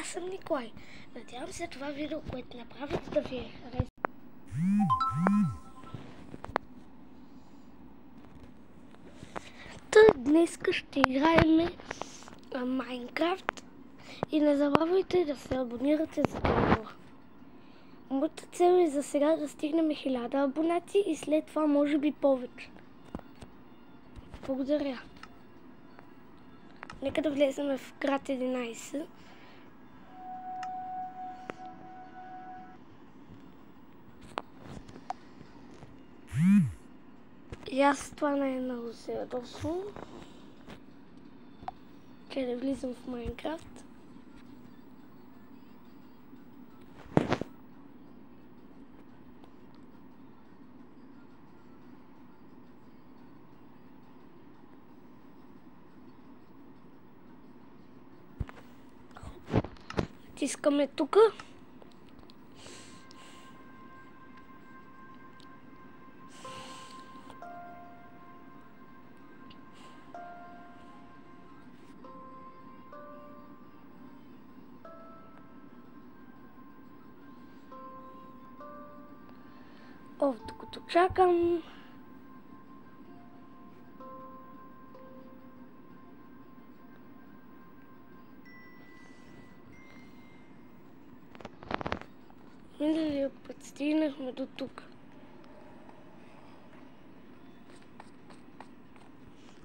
Аз съм Николай. Надявам се това видео, което направих, да ви е хареса. Днес ще играем Майнкрафт и не забравяйте да се абонирате за канала. Моята цел е за сега да стигнем 1000 абонати и след това може би повече. Благодаря. Нека да влезем в град 11. И аз това не е много се ядосвам. Че да влизам в Майнкрафт. Натискаме тук. Докато чакам. Миналия път стигнахме до тук.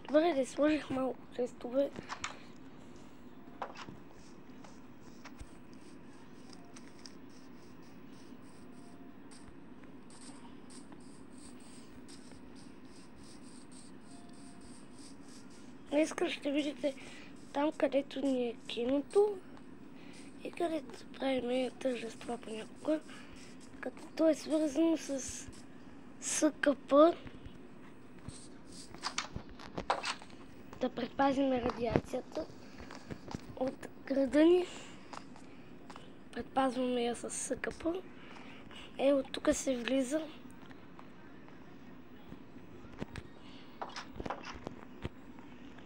Добре, да сложих малко крестове. Днес ще видите там, където ни е киното и където правим тържества понякога, като то е свързано с СКП, да предпазим радиацията от града ни. Предпазваме я с СКП. От тук се влиза.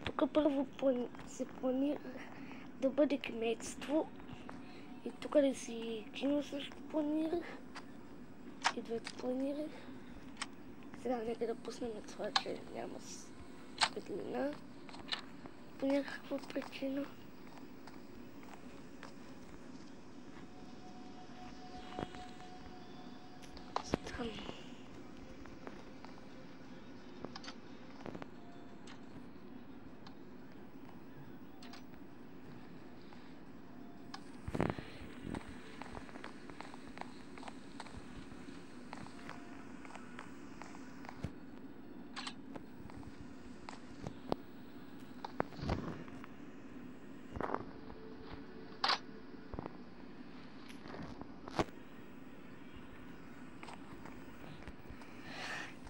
Тук първо се планира да бъде кметство. И тук да си кино също планирах. И двете планирах. Сега нека да пуснем това, че няма светлина. По някаква причина. Странно.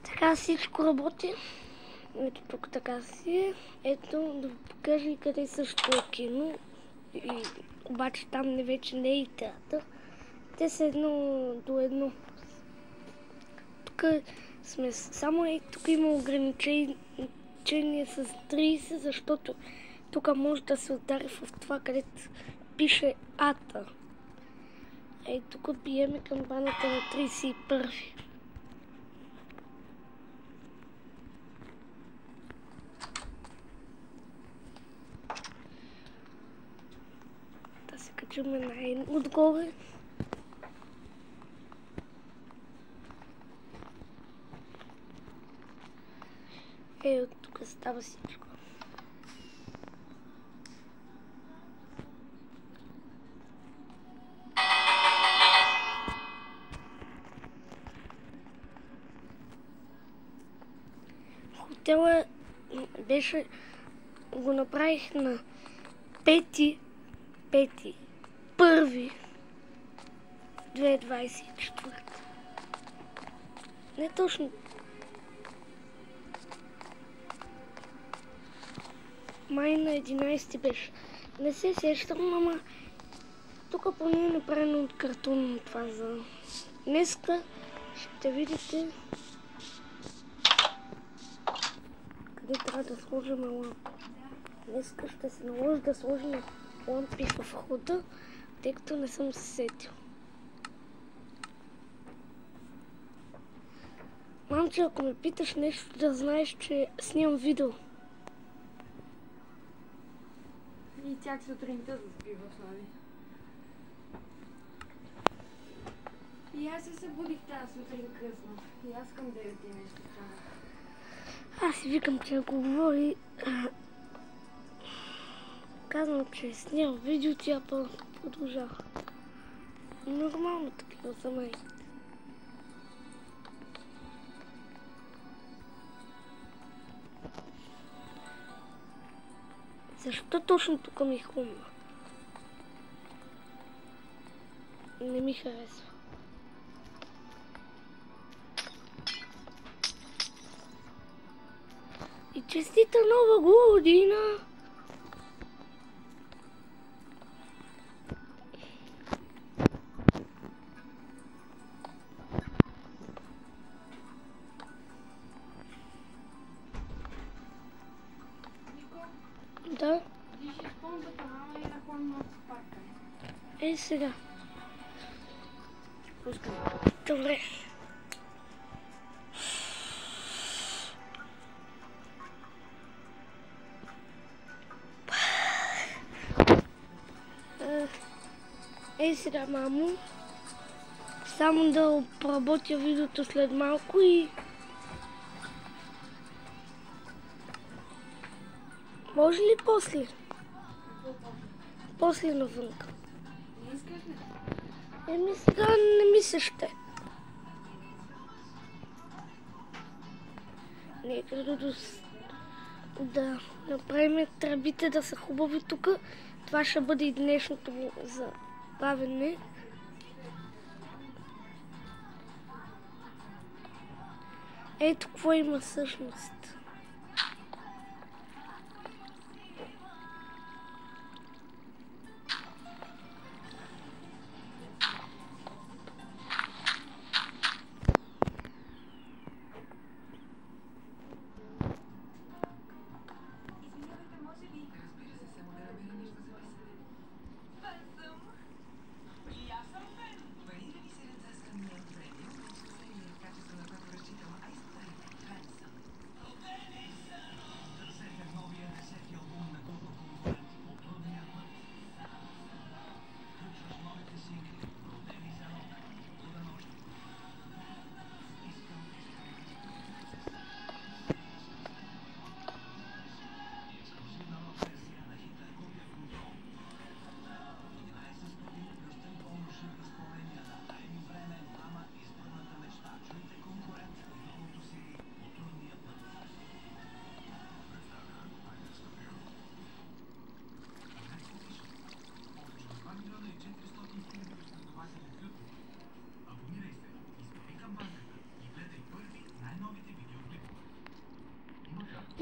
Така всичко работи. Ето тук така си е. Ето да ви покажа и къде също е кино. И, обаче там вече не е и театър. Те са едно до едно. Тук сме само тук има ограничение с 30, защото тук може да се удари в това, където пише АТА. Тук биеме камбаната на 31. Да се качваме най-отгоре. От тук става всичко. Хотела беше, го направих на 5.1.2024. Не точно. Май на 11 беше. Не се сещам, ама тук поне е направено от картон това за днеска. Ще видите къде трябва да сложим лампа. Днеска ще се наложи да сложим лампи в входа, тъй като не съм се сетил. Мамче, ако ме питаш нещо, да знаеш, че снимам видео. И тя сутринта заспива, нали? И аз се събудих тази сутрин късно. И аз към 9 и нещо стана. Аз си викам, че ако говори... Казвам, че снимам видео, тя продължава. Нормално такива за майките. Защо точно тук ми хрумна? Не ми харесва. И честита нова година! Да. Виж използвата мама и наклон на парка. Е, сега. Пускай. Добре. Е, сега, мамо. Само да обработя видеото след малко и... Може ли после? После навънка. Не искаш ли? Еми сега не ми се ще. Нека да направим тръбите да са хубави тук. Това ще бъде и днешното му забавене. Ето какво има всъщност.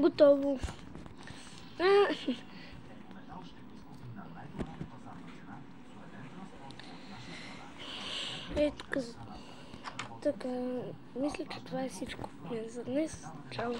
Готово. Ето така, мисля, че това е всичко за днес. Чао!